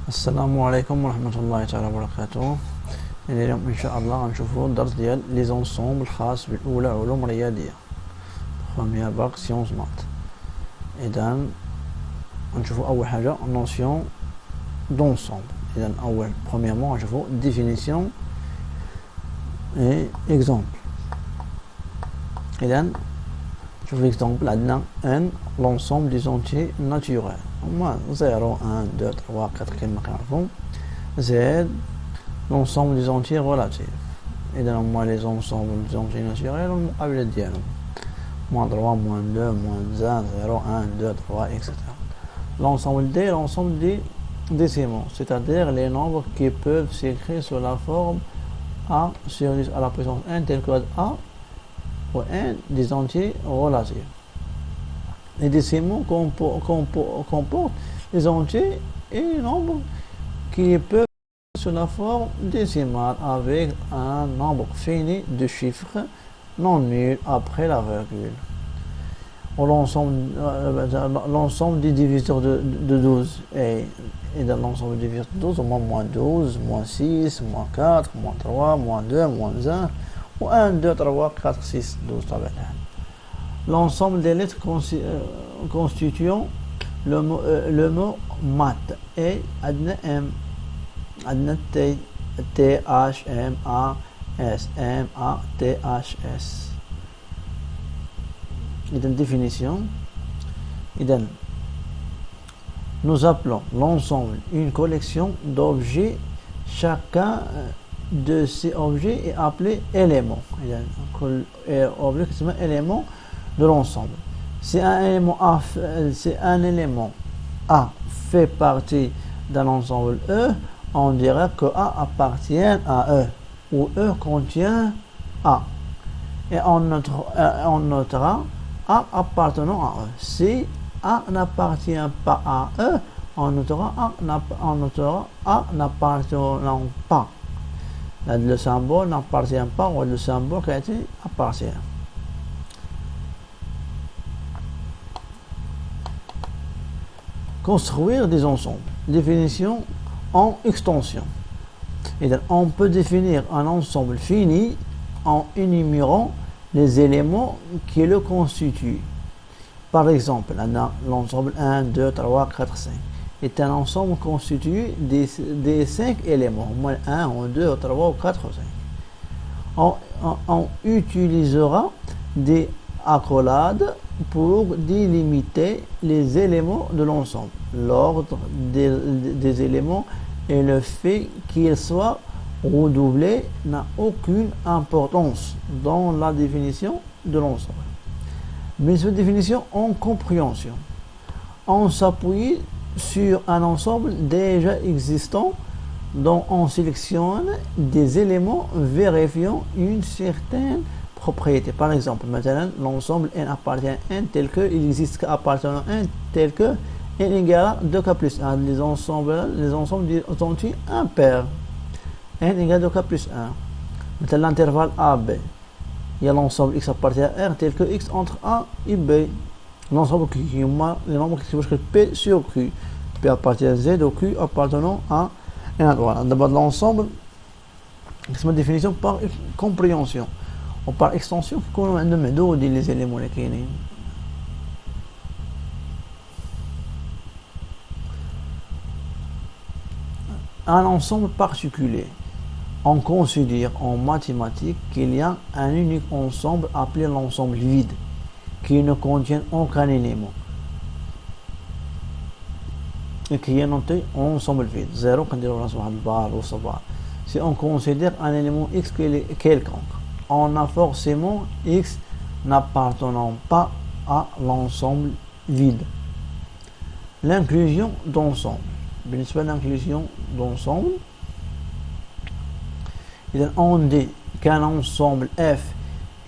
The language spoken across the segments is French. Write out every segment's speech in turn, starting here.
السلام عليكم ورحمة الله تعالى وبركاته. اليوم إن شاء الله غنشوفو الدرس ديال لي زونسومبل الخاص بالأولى علوم رياضية بروميير باك سيونس مات. إذا غنشوفو أول حاجة نوسيون دونسومبل. إذا أول برومييرمون غنشوفو ديفينيسيون إي إكزومبل. إذا شوف l'exemple عندنا ان l'ensemble des entiers naturels هما 0 1 2 3 4 كما كنعرفو زائد l'ensemble des entiers relatifs. إذا هما les ensembles des entiers naturels والمقابلات ديالهم moins 3 moins 2 moins 1 0 1 2 3 etc. L'ensemble des décimaux, c'est-à-dire les nombres qui peuvent s'écrire sous la forme a sur 10 à la puissance 1 tel que a ou un des entiers relatifs. Les décimaux comportent les entiers et les nombres qui peuvent sous la forme décimale avec un nombre fini de chiffres non nuls après la virgule. L'ensemble des diviseurs de 12 et dans l'ensemble des diviseurs de 12, au moins 12, moins 6, moins 4, moins 3, moins 2, moins 1, ou 1, 2, 3, 4, 6, 12. L'ensemble des lettres constituant le mot math et adna M, adna T, T, H, M, A, S, M, A, T, H, S. Une définition. Nous appelons l'ensemble une collection d'objets. Chacun de ces objets est appelé élément. Objet qui s'appelle élément de l'ensemble. Si un élément A fait partie d'un ensemble E, on dirait que A appartient à E ou E contient A. Et on notera A appartenant à E. Si A n'appartient pas à E, on notera A n'appartenant pas. Le symbole n'appartient pas ou le symbole qui a été appartient. Construire des ensembles. Définition en extension. Et donc, on peut définir un ensemble fini en énumérant les éléments qui le constituent. Par exemple, l'ensemble 1, 2, 3, 4, 5 est un ensemble constitué des 5 éléments, au moins 1, 2, 3, 4, 5. On utilisera des accolades pour délimiter les éléments de l'ensemble. L'ordre des éléments et le fait qu'ils soient redoublés n'a aucune importance dans la définition de l'ensemble. Mais cette définition en compréhension, on s'appuie sur un ensemble déjà existant dont on sélectionne des éléments vérifiant une certaine propriété. Par exemple, maintenant, l'ensemble n appartient à n tel que il existe qu'appartenant à n tel que n égale à 2k plus 1. Les ensembles des entiers impairs. n égale à 2k plus 1. Maintenant, l'intervalle AB. Il y a l'ensemble x appartient à R tel que x entre A et B. L'ensemble Q, les nombres qui s'écrivent P sur Q. P appartient à Z ou Q appartenant à N. Voilà. D'abord, l'ensemble, c'est ma définition par compréhension ou par extension. Qu'on a de les éléments qui sont. Un ensemble particulier. On considère en mathématiques qu'il y a un unique ensemble appelé l'ensemble vide, qui ne contient aucun élément, et qui est noté ensemble vide. 0, si on considère un élément x quelconque, on a forcément x n'appartenant pas à l'ensemble vide. L'inclusion d'ensemble. L'inclusion d'ensemble. On dit qu'un ensemble F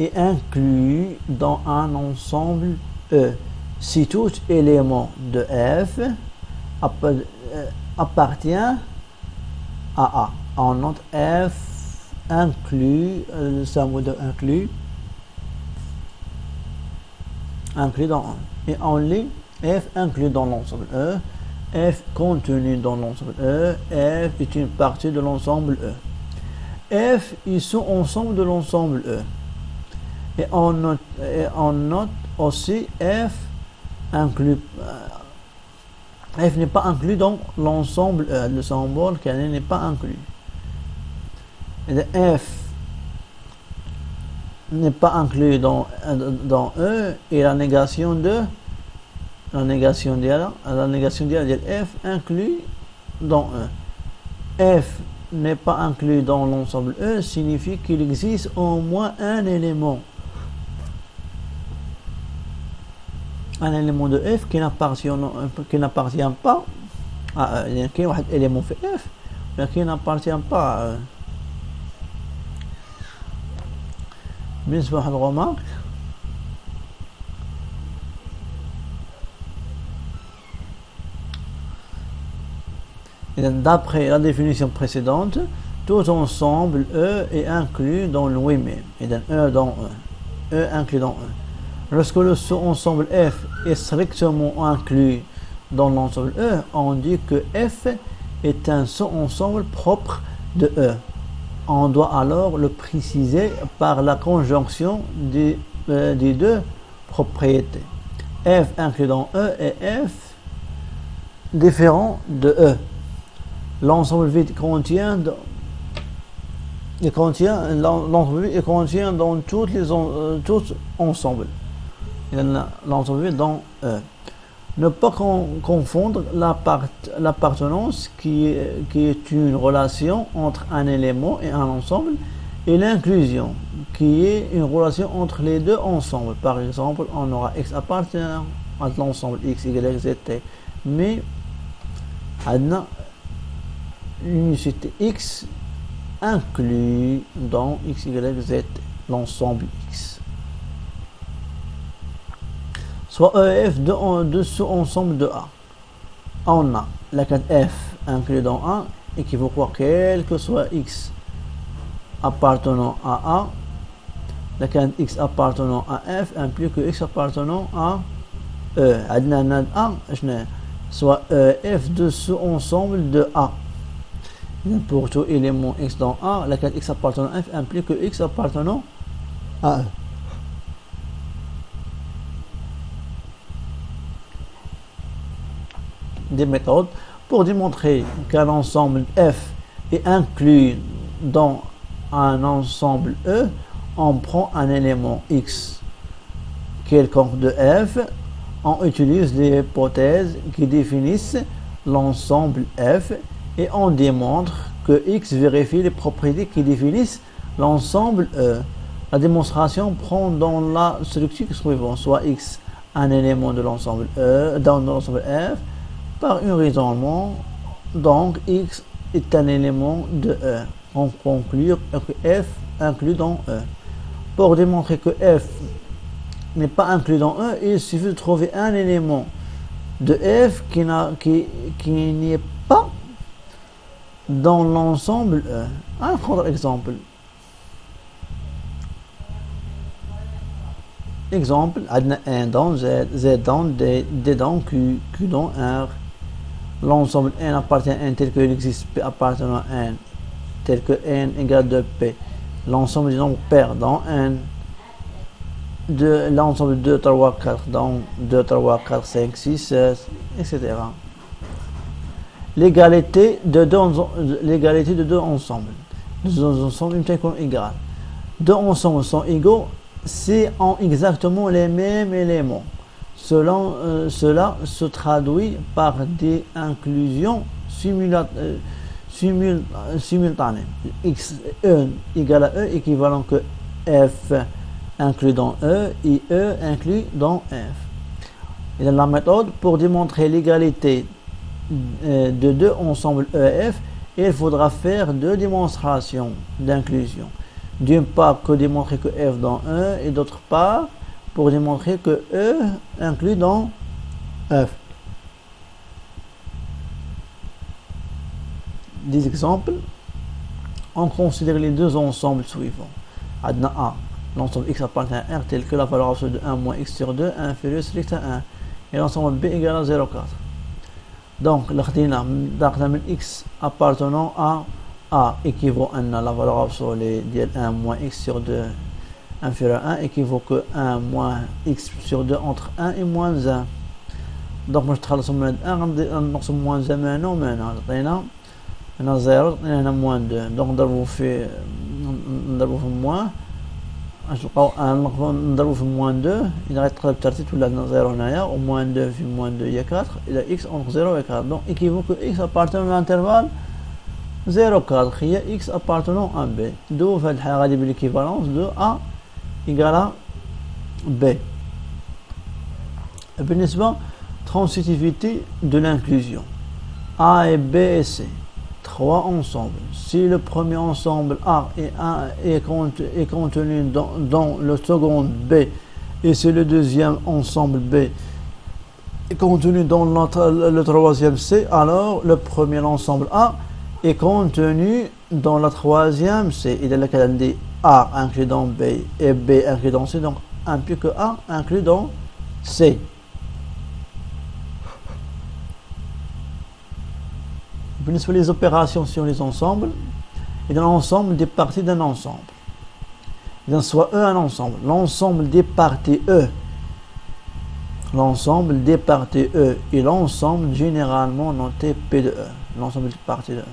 est inclus dans un ensemble E si tout élément de F appartient à A. On note F inclus, le symbole de inclus dans 1. Et on lit F inclus dans l'ensemble E F contenu dans l'ensemble E, F est une partie de l'ensemble E. F est sous-ensemble de l'ensemble E. Et on note aussi F inclut, F n'est pas inclus dans l'ensemble E, le symbole canin n'est pas inclus. Et F n'est pas inclus dans E et la négation d'F inclus dans E. F n'est pas inclus dans l'ensemble E signifie qu'il existe au moins un élément de F qui n'appartient pas à E. Il y a un élément في F mais qui n'appartient pas à E. بالنسبة للغمار d'après la définition précédente, tout ensemble E est inclus dans lui-même. Et donc E dans E, E inclus dans E. Lorsque le sous-ensemble F est strictement inclus dans l'ensemble E, on dit que F est un sous-ensemble propre de E. On doit alors le préciser par la conjonction des deux propriétés. F inclus dans E et F différent de E. L'ensemble vide contient dans tous ensembles. L'ensemble vide dans E. Ne pas confondre l'appartenance qui est une relation entre un élément et un ensemble et l'inclusion qui est une relation entre les deux ensembles. Par exemple, on aura X appartenant à l'ensemble X, Y, Z, T. Mais l'unicité X inclus dans X, Y, Z, l'ensemble X. Soit EF de sous-ensemble de A. On a la carte F inclus dans A équivaut à quel que soit X appartenant à A. La carte X appartenant à F implique que X appartenant à E. عندنا A soit EF de sous-ensemble de A. Pour tout élément X dans A, la carte X appartenant à F implique que X appartenant à E. Des méthodes pour démontrer qu'un ensemble F est inclus dans un ensemble E, on prend un élément X quelconque de F, on utilise les hypothèses qui définissent l'ensemble F et on démontre que X vérifie les propriétés qui définissent l'ensemble E. La démonstration prend dans la structure suivante, soit X un élément de l'ensemble E, dans l'ensemble F, par un raisonnement, donc X est un élément de E. On conclut que F inclus dans E. Pour démontrer que F n'est pas inclus dans E, il suffit de trouver un élément de F qui n'y est pas dans l'ensemble E. Un autre exemple. Exemple, N dans Z, Z dans D, D dans Q, Q dans R. L'ensemble N appartient à N tel qu'il existe P appartenant à N, tel que N égale de P. L'ensemble des nombres paires dans N. L'ensemble 2, 3, 4 dans 2, 3, 4, 5, 6, 16, etc. L'égalité de deux ensembles. Deux ensembles égales. Deux ensembles sont égaux si ont exactement les mêmes éléments. Cela se traduit par des inclusions simultanées. X E égale à E équivalent que F inclus dans E et E inclus dans F. Et dans la méthode, pour démontrer l'égalité de deux ensembles E et F, il faudra faire deux démonstrations d'inclusion. D'une part, que démontrer que F dans E, et d'autre part, pour démontrer que E inclus dans F. Des exemples, on considère les deux ensembles suivants. Adna A, l'ensemble X appartient à R tel que la valeur absolue de 1 moins X sur 2 inférieure stricte à 1. Et l'ensemble B égale à 0,4. Donc, l'ordina d'un x appartenant à A équivaut à la valeur absolue de 1 moins x sur 2 inférieur à 1 équivaut que 1 moins x sur 2 entre 1 et moins 1. Donc, je vais من 1 نقسم moins 1 من هنا عطينا 0 هنا moins 2. Donc, نضربو في moins نلقاو نضربو في moins 2 إذا غيتقلب الترتيب ولا عندنا 0 هنايا و moins 2 في moins 2 هي 4 إلى x entre 0 et 4. Donc, équivaut que x appartient à l'intervalle 0 4 هي x appartenant à B. d'où في هذه الحالة غادي بالéquivalence de A égale à B. بالنسبة transitivité de l'inclusion. A et B et C. Trois ensembles. Si le premier ensemble A est contenu dans le second B et si le deuxième ensemble B est contenu dans le troisième C, alors le premier ensemble A est contenu dans la troisième C. Il est le cas de A inclus dans B et B inclus dans C, donc implique que A inclus dans C. Les opérations sur les ensembles et dans l'ensemble des parties d'un ensemble. Il soit E un ensemble. L'ensemble des parties E. L'ensemble des parties E et l'ensemble généralement noté P de E. L'ensemble des parties de E.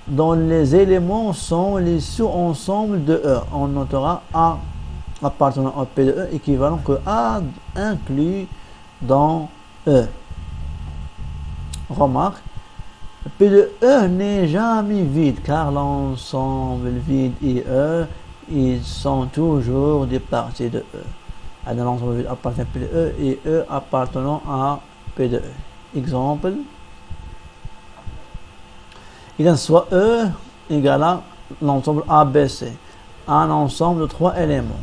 Dont les éléments sont les sous-ensembles de E. On notera A appartenant à P de E équivalent que A inclus dans E. Remarque. P de E n'est jamais vide car l'ensemble vide et E, ils sont toujours des parties de E. L'ensemble vide appartient à P de E et E appartenant à P de E. Exemple, il en soit E égale à l'ensemble ABC, un ensemble de trois éléments.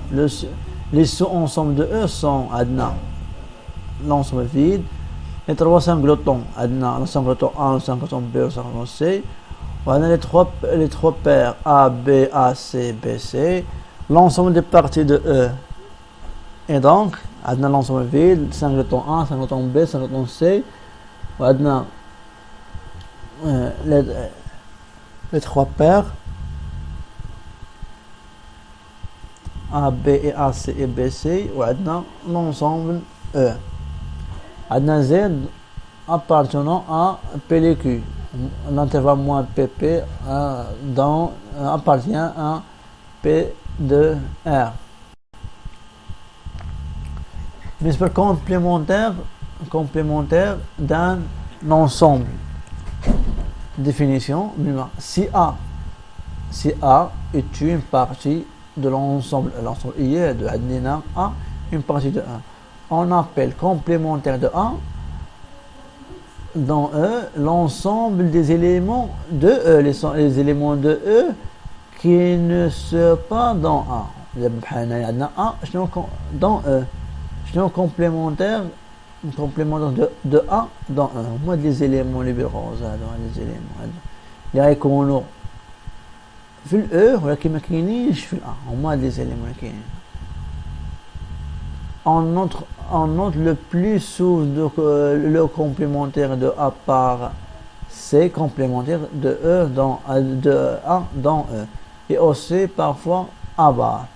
Les sous-ensembles de E sont l'ensemble vide, les trois singletons, le singleton A, le singleton B, le singleton C. On a les trois paires A, B, A, C, B, C. L'ensemble des parties de E. Et donc, on a l'ensemble vide, singleton A, singleton B, singleton C. On a les trois paires A, B et A, C et B, C. On a l'ensemble E. Adna Z appartenant à PLQ. L'intervalle moins PP appartient à P de R. Mais complémentaire d'un ensemble. Définition. Si A est une partie de l'ensemble I de Adnina A, une partie de 1. On appelle complémentaire de A dans E l'ensemble des éléments de E, les éléments de E qui ne sont pas dans A. A dans E. Complémentaire de A dans E. Moi, les éléments libéraux, les éléments. Les يكونوا في الE ولكن ما كاينينش في الA. Moi, les éléments qui on note le plus souvent le complémentaire de A par C, complémentaire de E dans de A dans E, et aussi parfois A bar.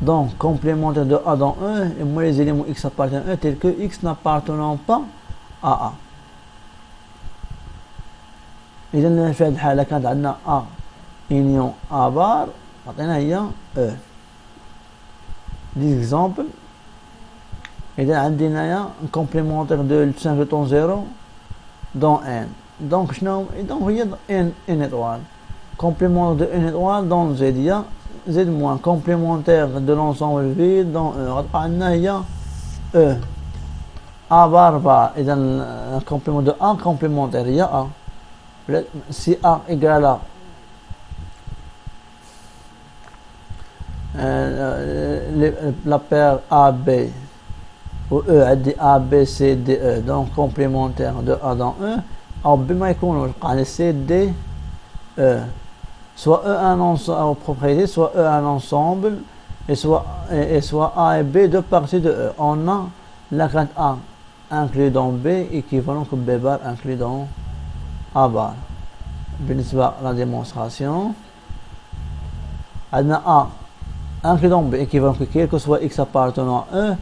Donc complémentaire de A dans E, et moi les éléments X appartiennent à E tels que X n'appartenant pas à A. إذا في هذه الحالة كانت عندنا A union A bar عطينا هي E. L'exemple, il y a un complémentaire de singleton 0 dans N. Donc, il y a N étoile. Complémentaire de N étoile dans Z, il y a Z moins. Complémentaire de l'ensemble vide dans E. Il y a E. A bar bar. Il y a un complément de A complémentaire, il y a A. Si A égale à la paire AB ou E a dit A, B, C, D, E, donc complémentaire de A dans E, alors B ما يكونوا C, D, E, soit E un ensemble propriété, soit E un ensemble, et soit A et B deux parties de E. On a la carte A inclus dans B équivalent que B bar inclus dans A bar. بالنسبة la démonstration, A inclus dans B équivalent que quel que soit X appartenant à E,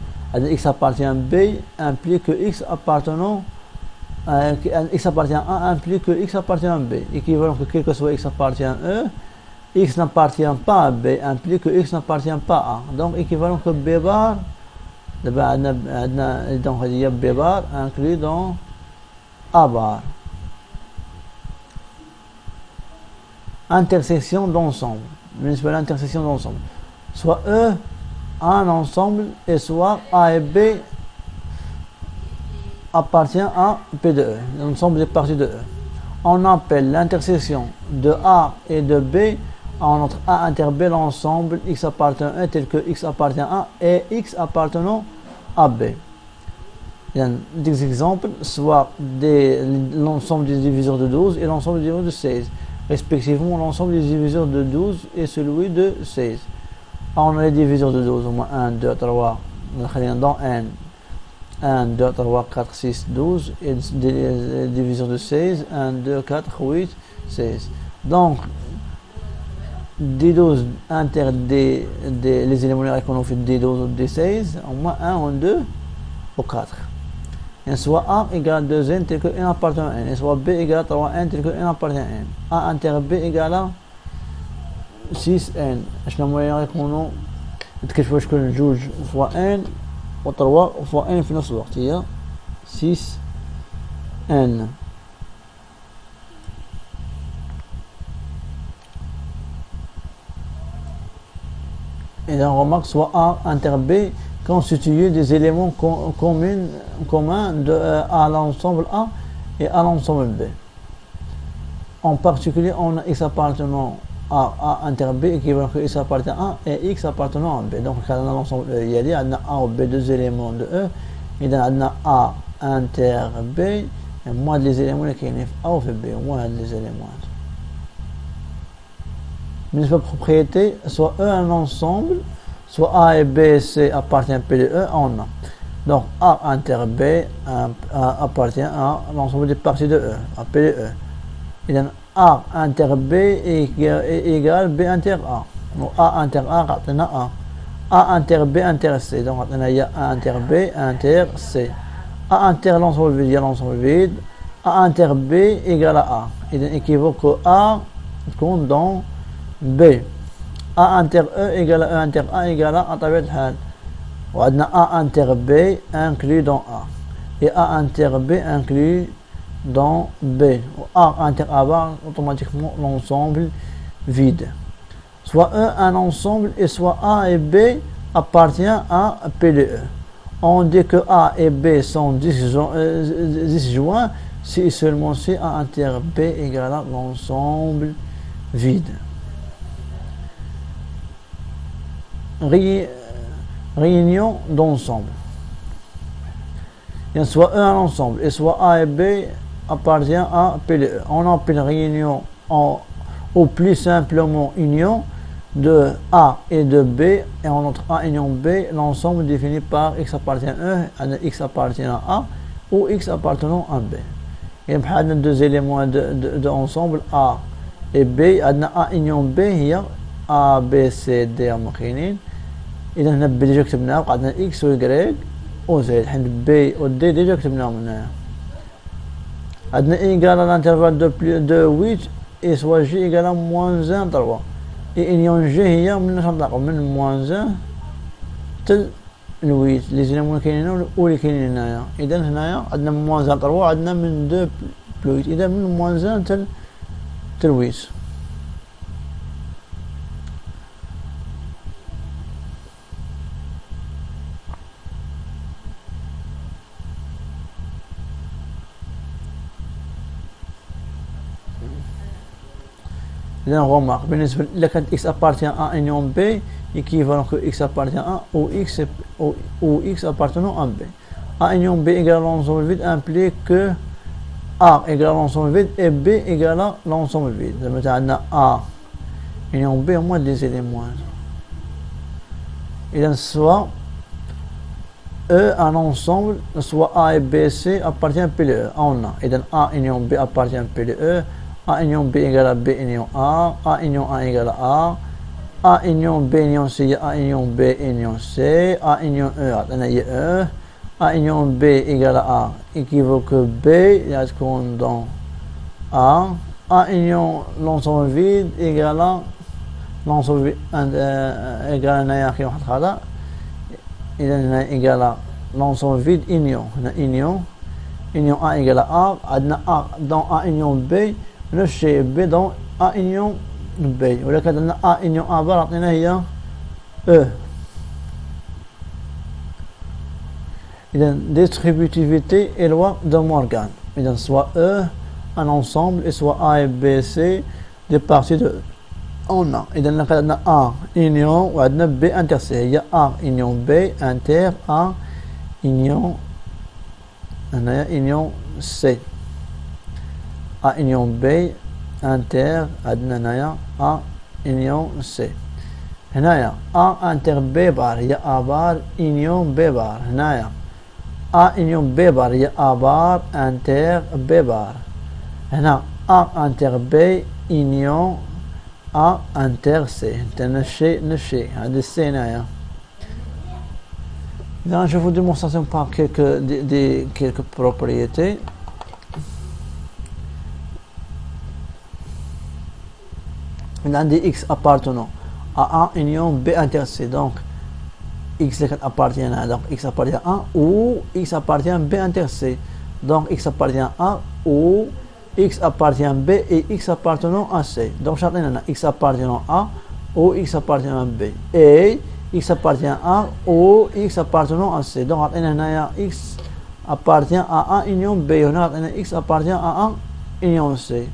X appartient à B implique que X appartenant X appartient à A implique que X appartient à B. Équivalent que quel que soit X appartient à E, X n'appartient pas à B implique que X n'appartient pas à A. Donc équivalent que B bar, donc il y a B bar inclus dans A bar. Intersection d'ensemble. L'intersection d'ensemble. Soit E un ensemble et soit A et B appartient à P de E, l'ensemble des parties de E. On appelle l'intersection de A et de B en entre A inter B l'ensemble X appartient à E tel que X appartient à A et X appartenant à B. Il y a des exemples, soit l'ensemble des diviseurs de 12 et l'ensemble des diviseurs de 16. Respectivement, l'ensemble des diviseurs de 12 et celui de 16. On a les diviseurs de 12, au moins 1, 2, 3, dans N. 1, 2, 3, 4, 6, 12 et des diviseurs de 16, 1, 2, 4, 8, 16. Donc, des 12 inter les éléments numériques qu'on a fait des 12 ou des 16, au moins 1, ou 2 ou 4. Et soit A égale 2n tel que n appartient à n, et soit B égale 3n tel que n appartient à n. A inter B égale à 6n. شنو مولانا يكونوا تكتشفوا واش كل جوج فوا n و 3 فوا n في نفس الوقت هي 6n. Et on remarque soit A inter B constitué des éléments communs à l'ensemble A et à l'ensemble B. En particulier, on a X appartenant à A inter B équivalent que X appartient à A et X appartenant à B. Donc, on a l'ensemble E. Il y a A ou B, deux éléments de E. Et on a A inter B et moins les éléments qui sont A ou B, moins les éléments. Mais la propriété, soit E un ensemble, soit A et B et C appartient à P de E, on a. Donc A inter B appartient à l'ensemble des parties de E, à P de E. Et donc A inter B égale B inter A. Donc A inter A, on a A. A inter B inter C. Donc il y a A inter B inter C. A inter l'ensemble vide, il y a l'ensemble vide. A inter B égale à A. Et donc équivaut que A compte dans B. A inter E égale à E inter A égale à طبيعة الحال. وعندنا A inter B inclus dans A. Et A inter B inclus dans B. A inter A va automatiquement l'ensemble vide. Soit E un ensemble et soit A et B appartient à P de E. On dit que A et B sont disjoints si seulement si A inter B égale à l'ensemble vide. Réunion d'ensemble. Il y a soit E un ensemble et soit A et B appartient à P de E. On appelle réunion ou plus simplement union de A et de B, et en entre A union B, l'ensemble défini par X appartient à E, X appartient à A ou X appartenant à B. Il y a deux éléments de ensemble A et B. A union B هي A B C D مكينين. إذا هنا B ديجا كتبناها وقعدنا X و Y و Z. حين B و D ديجا كتبناهم هنايا. عندنا I égale à l'intervalle de 8 et soit J égale à moins 1 3. Et union G هي من ننطلقوا من moins 1 حتى ل 8 les éléments كاينين واللي كاينين هنايا. إذا هنايا عندنا من moins 1 3 عندنا من 2 plus 8. إذا من moins 1 حتى ل 8. Là, on remarque, là, quand X appartient à union B, équivalent que X appartient à ou X appartenant à B. A union B égale à l'ensemble vide implique que A égale à l'ensemble vide et B égale à l'ensemble vide. Donc, on a A union B au moins des éléments. Et donc, soit E, un ensemble, soit A et B, C appartient à P de E. On a. Et donc A union B appartient à P de E. A union B égale à B union A. A union A égale à A. A union B union C, A union B union C. A union E, on a E. A union B égale à A équivoque B, il y a ce qu'on dans A. A union l'ensemble vide égale à l'ensemble égale à إذا égale à l'ensemble vide union. Union A égale à A. A dans A union B. نفس الشيء B dans A union B. ولكن A union A بار أعطينا هي E. إذا distributivité et loi de Morgan. إذا soit E un ensemble et soit A et B C des parties de E. On a. إذا عندنا A union وعندنا B inter C. هي A union B inter A union union C. A union B inter عندنا A union C. هنايا A inter B بار هي A بار union B بار. هنايا A union B بار هي A بار inter B بار. هنا A inter B union A inter C. نفس الشيء هذا السي هنايا. Là, je vous démonstration par quelques propriétés. On a des X appartenant à A union B inter C. Donc, X appartient à donc X appartient à A ou X appartient à B inter C. Donc, X appartient à A ou X appartient à B et X appartenant à C. Donc, chacun a X appartenant à A ou X appartenant à B. Et X appartient à A ou X appartenant à C. Donc, on a X appartient à A union B. On a X appartient à A union C.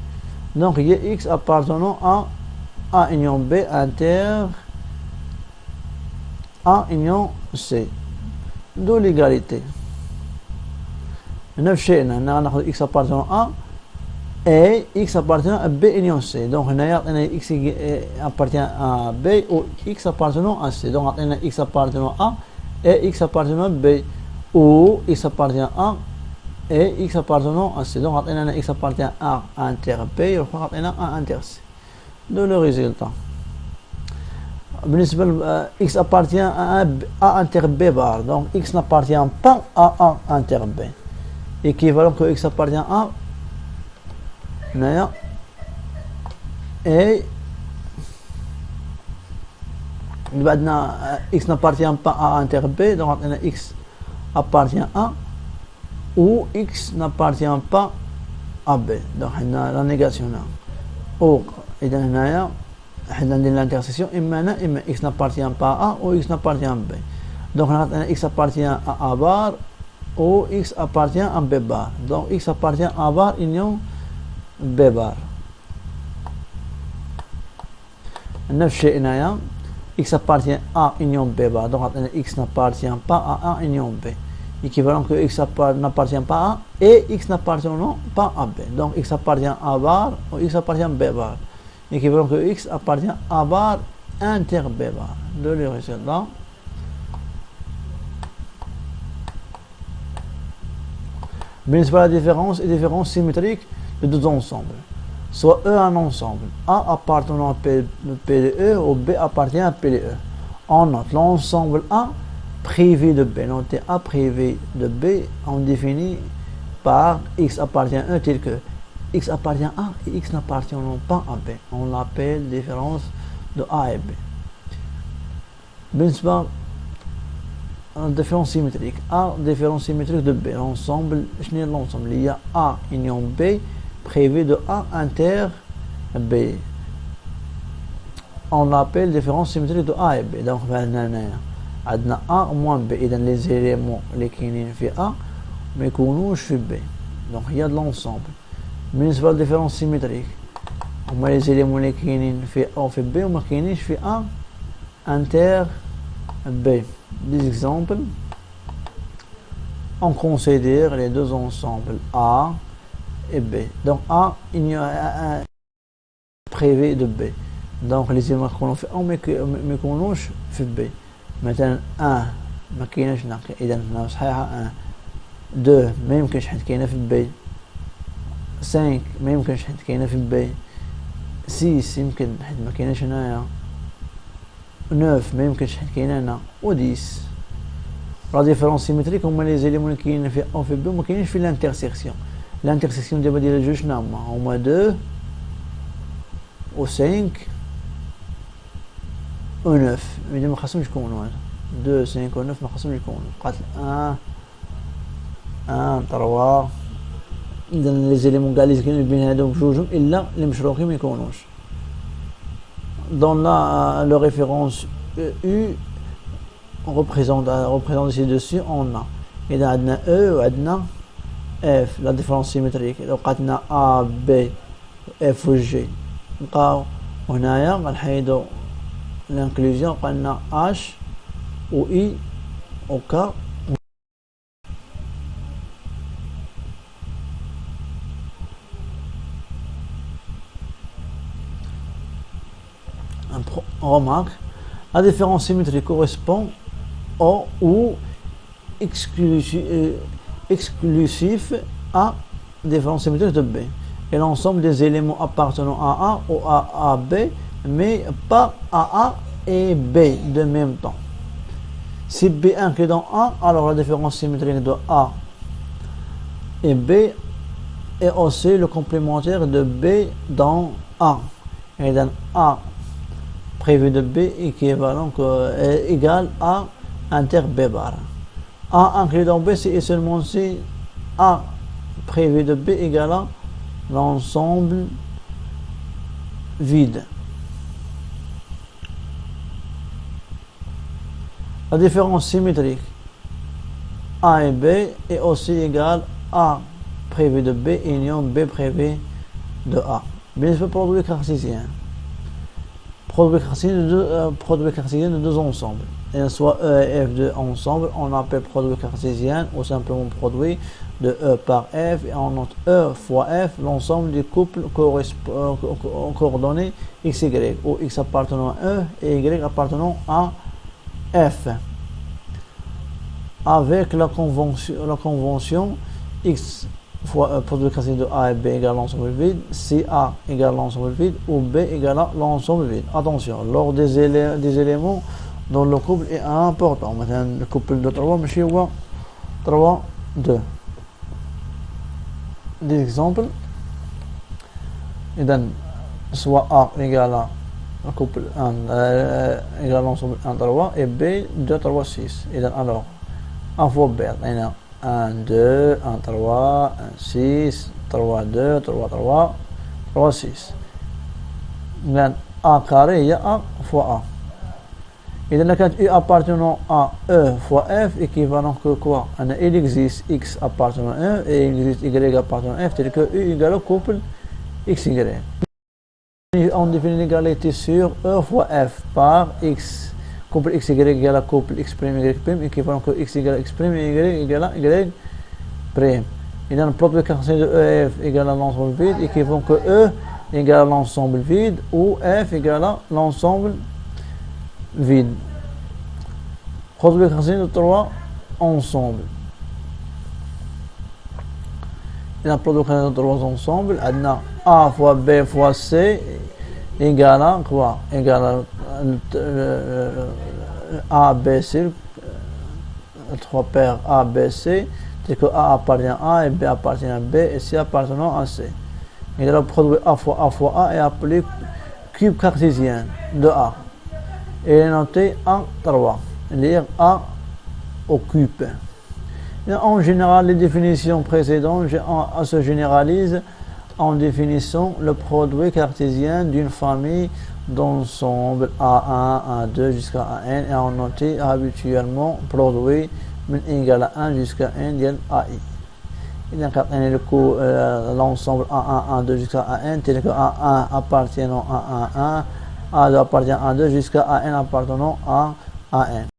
Donc, il y a X appartenant à A union B inter A union C. D'où l'égalité. نفس الشيء ناخذ X appartenant à A et X appartenant à B union C. Donc, on a X appartient à B ou X appartenant à C. Donc, on a X appartenant à A et X appartenant à B ou X appartient à A et X appartenant à C. Donc, on a X appartient à A inter B et on a A inter C. De le résultat. X appartient à A inter B bar. Donc, X n'appartient pas à A inter B. Équivalent que X appartient à A. Et X n'appartient pas à A inter B. Donc, X appartient à ou X n'appartient pas à B. Donc, on a la négation là. Ou, إذا هنايا حنا ندير l'intersection إما X n'appartient pas à A ou X n'appartient à B. Donc X appartient à A bar ou X appartient à B bar. Donc X appartient à A bar union B bar. نفس الشيء هنايا X appartient à union B bar. Donc X n'appartient pas à A union B. Équivalent que X n'appartient pas à A et X n'appartient pas à B. Donc X appartient à A bar ou X appartient à B bar. Équivalent que X appartient à A bar inter B bar. De le résultat. بالنسبة à la différence et différence symétrique de deux ensembles. Soit E un ensemble, A appartenant à P de E ou B appartient à P de E. On note l'ensemble A privé de B. Notez A privé de B, on définit par X appartient à E tel que X appartient à A et X n'appartient pas à B. On l'appelle différence de A et B. بالنسبة différence symétrique. A différence symétrique de B. L'ensemble, je n'ai l'ensemble. Il y a A union B privé de A inter B. On l'appelle différence symétrique de A et B. Donc, عندنا A moins B. إذا les éléments اللي كاينين في A ما يكونوش في B. Donc, il y a de l'ensemble. بالنسبة للديفيرونس سيمتريك هما لي زيليمون اللي كاينين في A وفي B وما كاينينش في A inter B. Des exemples. On considère les deux ensembles A et B. Donc A, il y a un privé de B. Donc les éléments qu'on fait A mais qu'on fait B. Maintenant 1, ما كايناش هنا. اذا هنا صحيحه 2 ما يمكنش حيت كاينه في بي. 5 ما يمكنش حيت كاينه في بي. 6 يمكن حيت ما كايناش هنايا. 9 ما يمكنش حيت كاينه هنا. و 10 لا ديفيرونس سيمتريك هما لي زيليمون اللي كاينين في او في بي وما كاينينش في لانترسيكسيون. لانترسيكسيون دابا ديال جوج شنو هما 2 و 5 و 9. اذا ما خاصهمش يكونوا هذا 2 5 و 9 ما خاصهمش يكونوا. بقات 1 3. اذا لي زيليمون كاع اللي كاينين بين هادو بجوجهم الا اللي مشروكين ما يكونوش. دون لا لو ريفيرونس U représente ci-dessus on a. إذا عندنا E وعندنا F la différence symétrique. لو بقاتنا A B F و G نبقاو هنايا غنحيدو l'inclusion بقالنا H و I و K. On remarque la différence symétrique correspond au ou exclusif à différence symétrique de B et l'ensemble des éléments appartenant à A ou à B mais pas à A et B de même temps. Si B inclut dans A, alors la différence symétrique de A et B est aussi le complémentaire de B dans A. Et dans A prévu de B équivalent égal à inter B bar. A inclus dans B, c'est seulement si A prévu de B égale à l'ensemble vide. La différence symétrique A et B est aussi égale à A prévu de B union B prévu de A. Bien sûr, produit cartésien. Produit cartésien de deux ensembles. Et soit E et F de ensemble, on appelle produit cartésien ou simplement produit de E par F et on note E fois F, l'ensemble des couples coordonnées XY ou X appartenant à E et Y appartenant à F. Avec la convention X fois E produit cartésien de A et B égale l'ensemble vide, si A égale l'ensemble vide ou B égale l'ensemble vide. Attention, lors des éléments dont le couple est important. Maintenant, le couple de 3, ماشي هو 3 2. Des exemples. إذن soit A égale à le couple 1 égale l'ensemble 1 3 et B 2 3 6. إذن alors A fois B هنا 1 2 1 3 1 6 3 2 3 3 3 6. إذن A carré هي A fois A. إذا كانت U appartenant à E fois F équivalent que quoi? Il existe X appartenant à E et il existe Y appartenant à F, tel que U égale au couple XY. On définit l'égalité sur E fois F par X. Couple XY égale à couple X', Y', équivalent que X égale à X', Y égale à Y'. Et dans le produit cartésien de E et F égale à l'ensemble vide, équivalent que E égale à l'ensemble vide ou F égale à l'ensemble vide. Produit cartésien de 3 ensembles. Et dans le produit cartésien de 3 ensembles, on a A fois B fois C égale à quoi? Égale à A, B, C, 3 paires A, B, C, c'est que A appartient à A et B appartient à B et C appartenant à C. Et le produit A fois A est appelé cube cartésien de A. Et il est noté en 3. Lire A au cube. Et en général, les définitions précédentes se généralisent en définissant le produit cartésien d'une famille d'ensemble A1, A2 jusqu'à AN et on note habituellement produit égal à 1 jusqu'à N de AI. Il a l'ensemble A1, A2 jusqu'à AN tel que A1 appartenant à A1, A2 appartient à A2 jusqu'à AN appartenant à AN.